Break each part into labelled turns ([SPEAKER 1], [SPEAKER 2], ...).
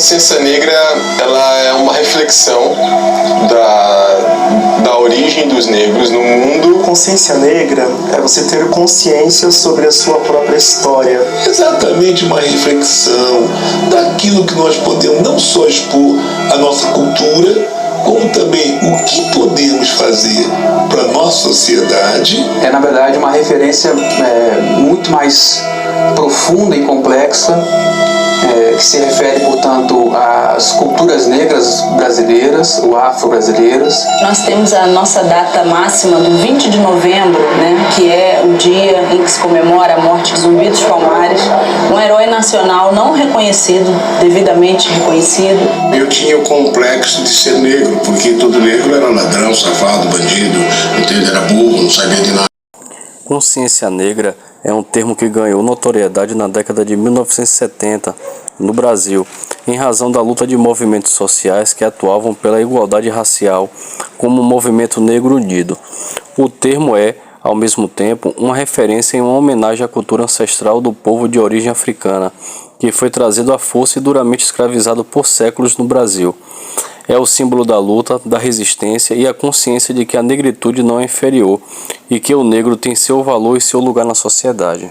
[SPEAKER 1] consciência negra, ela é uma reflexão da origem dos negros no mundo.
[SPEAKER 2] Consciência negra é você ter consciência sobre a sua própria história.
[SPEAKER 3] Exatamente, uma reflexão daquilo que nós podemos não só expor a nossa cultura, como também o que podemos fazer para a nossa sociedade.
[SPEAKER 4] É, na verdade, uma referência muito mais profunda e complexa, que se refere, portanto, às culturas negras brasileiras, ou afro-brasileiras.
[SPEAKER 5] Nós temos a nossa data máxima do 20 de novembro, que é o dia em que se comemora a morte de Zumbi dos Palmares, um herói nacional não reconhecido, devidamente reconhecido.
[SPEAKER 6] Eu tinha o complexo de ser negro, porque todo negro era ladrão, safado, bandido, entendeu? Era burro, não sabia de nada.
[SPEAKER 7] Consciência negra é um termo que ganhou notoriedade na década de 1970 no Brasil, em razão da luta de movimentos sociais que atuavam pela igualdade racial, como o Movimento Negro Unido. O termo é, ao mesmo tempo, uma referência e uma homenagem à cultura ancestral do povo de origem africana, que foi trazido à força e duramente escravizado por séculos no Brasil. É o símbolo da luta, da resistência e a consciência de que a negritude não é inferior e que o negro tem seu valor e seu lugar na sociedade.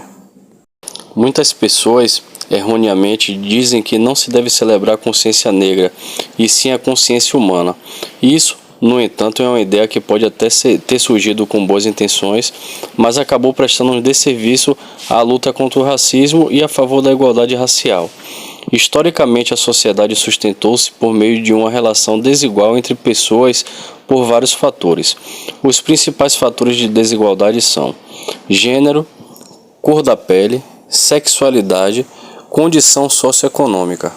[SPEAKER 7] Muitas pessoas, erroneamente, dizem que não se deve celebrar a consciência negra, e sim a consciência humana. Isso, no entanto, é uma ideia que pode até ter surgido com boas intenções, mas acabou prestando um desserviço à luta contra o racismo e a favor da igualdade racial. Historicamente, a sociedade sustentou-se por meio de uma relação desigual entre pessoas por vários fatores. Os principais fatores de desigualdade são gênero, cor da pele, sexualidade, condição socioeconômica.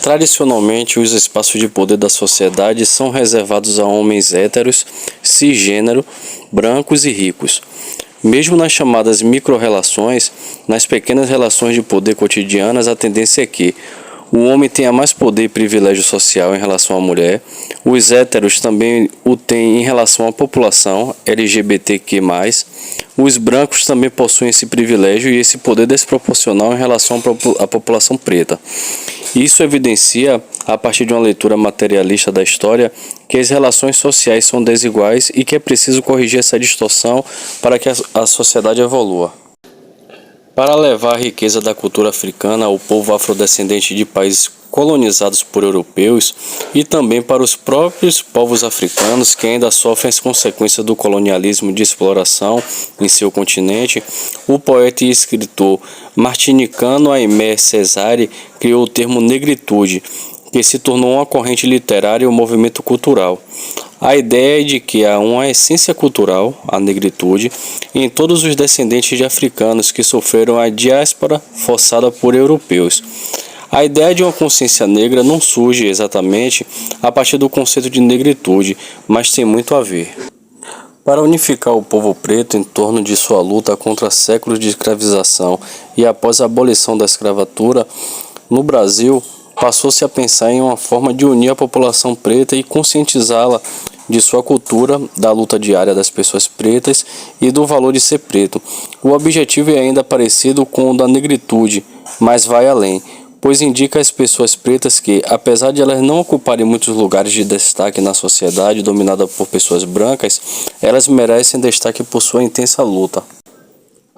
[SPEAKER 7] Tradicionalmente, os espaços de poder da sociedade são reservados a homens héteros, cisgênero, brancos e ricos. Mesmo nas chamadas micro-relações, nas pequenas relações de poder cotidianas, a tendência é que o homem tenha mais poder e privilégio social em relação à mulher, os héteros também o têm em relação à população LGBTQ+, os brancos também possuem esse privilégio e esse poder desproporcional em relação à população preta. Isso evidencia, a partir de uma leitura materialista da história, que as relações sociais são desiguais e que é preciso corrigir essa distorção para que a sociedade evolua. Para levar a riqueza da cultura africana ao povo afrodescendente de países colonizados por europeus e também para os próprios povos africanos que ainda sofrem as consequências do colonialismo de exploração em seu continente, o poeta e escritor martinicano Aimé Césaire criou o termo negritude, que se tornou uma corrente literária e um movimento cultural. A ideia é de que há uma essência cultural, a negritude, em todos os descendentes de africanos que sofreram a diáspora forçada por europeus. A ideia de uma consciência negra não surge exatamente a partir do conceito de negritude, mas tem muito a ver. Para unificar o povo preto em torno de sua luta contra séculos de escravização e após a abolição da escravatura, no Brasil, passou-se a pensar em uma forma de unir a população preta e conscientizá-la de sua cultura, da luta diária das pessoas pretas e do valor de ser preto. O objetivo é ainda parecido com o da negritude, mas vai além, pois indica às pessoas pretas que, apesar de elas não ocuparem muitos lugares de destaque na sociedade dominada por pessoas brancas, elas merecem destaque por sua intensa luta.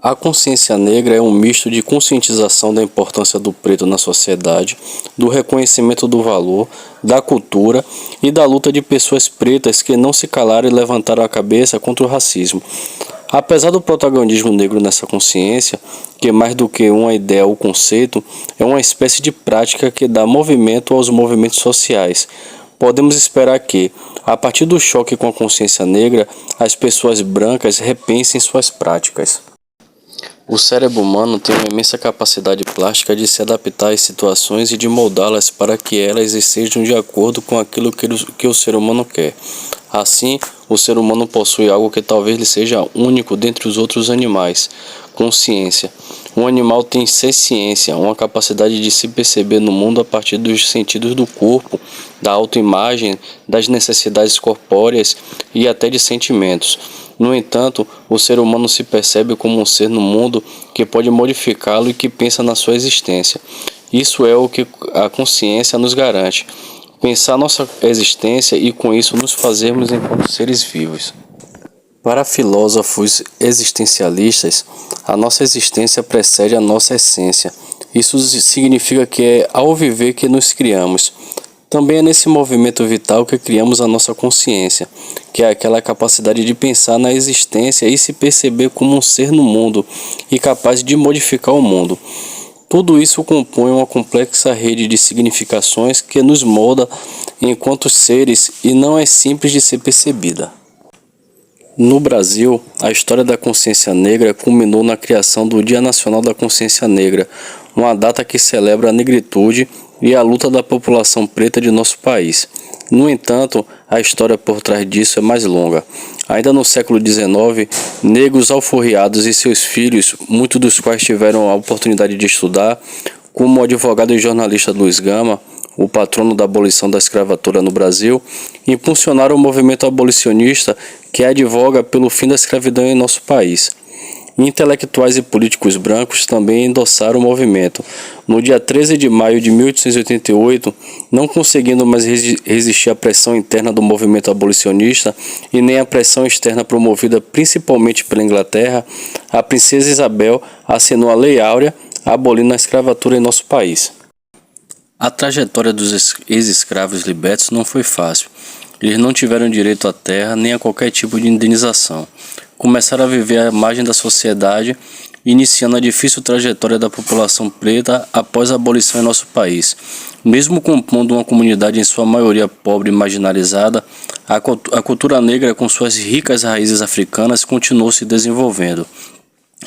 [SPEAKER 7] A consciência negra é um misto de conscientização da importância do preto na sociedade, do reconhecimento do valor, da cultura e da luta de pessoas pretas que não se calaram e levantaram a cabeça contra o racismo. Apesar do protagonismo negro nessa consciência, que mais do que uma ideia ou conceito, é uma espécie de prática que dá movimento aos movimentos sociais, podemos esperar que, a partir do choque com a consciência negra, as pessoas brancas repensem suas práticas. O cérebro humano tem uma imensa capacidade plástica de se adaptar às situações e de moldá-las para que elas estejam de acordo com aquilo que o ser humano quer. Assim, o ser humano possui algo que talvez lhe seja único dentre os outros animais: consciência. Um animal tem senciência, uma capacidade de se perceber no mundo a partir dos sentidos do corpo, da autoimagem, das necessidades corpóreas e até de sentimentos. No entanto, o ser humano se percebe como um ser no mundo que pode modificá-lo e que pensa na sua existência. Isso é o que a consciência nos garante. Pensar nossa existência e com isso nos fazermos enquanto seres vivos. Para filósofos existencialistas, a nossa existência precede a nossa essência. Isso significa que é ao viver que nos criamos. Também é nesse movimento vital que criamos a nossa consciência, que é aquela capacidade de pensar na existência e se perceber como um ser no mundo e capaz de modificar o mundo. Tudo isso compõe uma complexa rede de significações que nos molda enquanto seres e não é simples de ser percebida. No Brasil, a história da consciência negra culminou na criação do Dia Nacional da Consciência Negra, uma data que celebra a negritude e a luta da população preta de nosso país. No entanto, a história por trás disso é mais longa. Ainda no século XIX, negros alforriados e seus filhos, muitos dos quais tiveram a oportunidade de estudar, como o advogado e jornalista Luiz Gama, o patrono da abolição da escravatura no Brasil, impulsionaram o movimento abolicionista que advoga pelo fim da escravidão em nosso país. Intelectuais e políticos brancos também endossaram o movimento. No dia 13 de maio de 1888, não conseguindo mais resistir à pressão interna do movimento abolicionista e nem à pressão externa promovida principalmente pela Inglaterra, a princesa Isabel assinou a Lei Áurea, abolindo a escravatura em nosso país. A trajetória dos ex-escravos libertos não foi fácil. Eles não tiveram direito à terra nem a qualquer tipo de indenização. Começaram a viver à margem da sociedade, iniciando a difícil trajetória da população preta após a abolição em nosso país. Mesmo compondo uma comunidade em sua maioria pobre e marginalizada, a cultura negra com suas ricas raízes africanas continuou se desenvolvendo.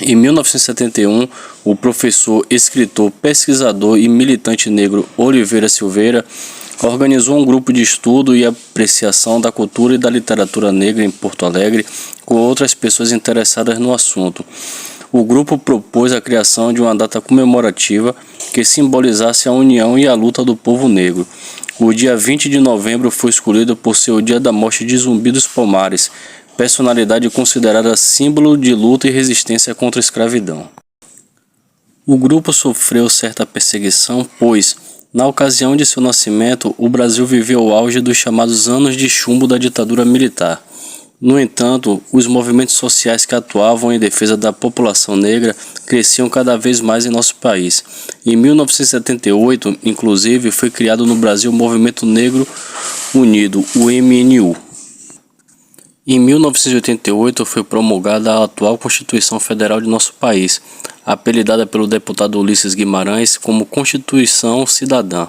[SPEAKER 7] Em 1971, o professor, escritor, pesquisador e militante negro Oliveira Silveira organizou um grupo de estudo e apreciação da cultura e da literatura negra em Porto Alegre com outras pessoas interessadas no assunto. O grupo propôs a criação de uma data comemorativa que simbolizasse a união e a luta do povo negro. O dia 20 de novembro foi escolhido por ser o dia da morte de Zumbi dos Palmares, personalidade considerada símbolo de luta e resistência contra a escravidão. O grupo sofreu certa perseguição, pois, na ocasião de seu nascimento, o Brasil viveu o auge dos chamados anos de chumbo da ditadura militar. No entanto, os movimentos sociais que atuavam em defesa da população negra cresciam cada vez mais em nosso país. Em 1978, inclusive, foi criado no Brasil o Movimento Negro Unido, o MNU. Em 1988 foi promulgada a atual Constituição Federal de nosso país, apelidada pelo deputado Ulisses Guimarães como Constituição Cidadã.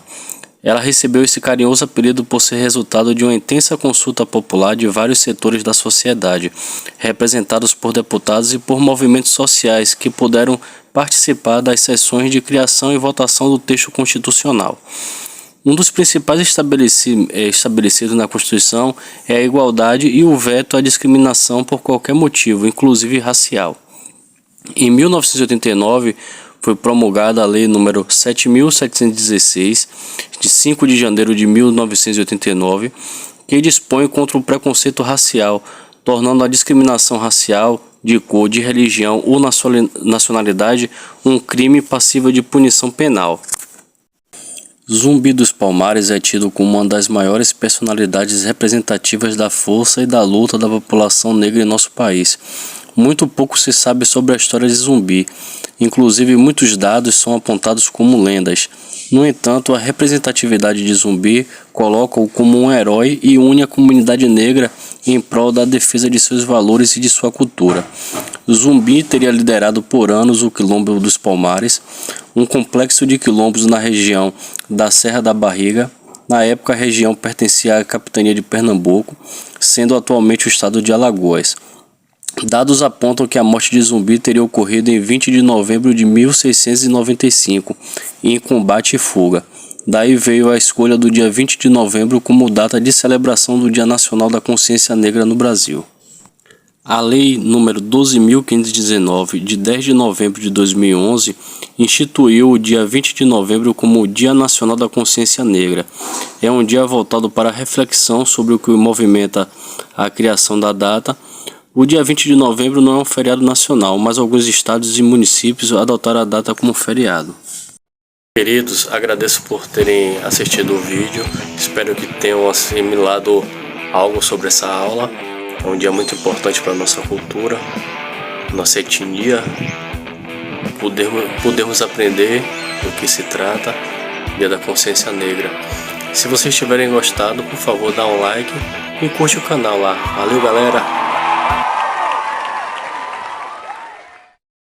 [SPEAKER 7] Ela recebeu esse carinhoso apelido por ser resultado de uma intensa consulta popular de vários setores da sociedade, representados por deputados e por movimentos sociais que puderam participar das sessões de criação e votação do texto constitucional. Um dos principais estabelecidos na Constituição é a igualdade e o veto à discriminação por qualquer motivo, inclusive racial. Em 1989, foi promulgada a Lei nº 7.716, de 5 de janeiro de 1989, que dispõe contra o preconceito racial, tornando a discriminação racial, de cor, de religião ou nacionalidade um crime passível de punição penal. Zumbi dos Palmares é tido como uma das maiores personalidades representativas da força e da luta da população negra em nosso país. Muito pouco se sabe sobre a história de Zumbi, inclusive muitos dados são apontados como lendas. No entanto, a representatividade de Zumbi coloca-o como um herói e une a comunidade negra em prol da defesa de seus valores e de sua cultura. Zumbi teria liderado por anos o Quilombo dos Palmares, um complexo de quilombos na região da Serra da Barriga. Na época, a região pertencia à capitania de Pernambuco, sendo atualmente o estado de Alagoas. Dados apontam que a morte de Zumbi teria ocorrido em 20 de novembro de 1695, em combate e fuga. Daí veio a escolha do dia 20 de novembro como data de celebração do Dia Nacional da Consciência Negra no Brasil. A Lei nº 12.519, de 10 de novembro de 2011, instituiu o dia 20 de novembro como o Dia Nacional da Consciência Negra. É um dia voltado para a reflexão sobre o que movimenta a criação da data. O dia 20 de novembro não é um feriado nacional, mas alguns estados e municípios adotaram a data como feriado. Queridos, agradeço por terem assistido o vídeo, espero que tenham assimilado algo sobre essa aula. É um dia muito importante para a nossa cultura, nossa etnia, podermos aprender do que se trata, Dia da Consciência Negra. Se vocês tiverem gostado, por favor, dá um like e curte o canal lá. Valeu, galera!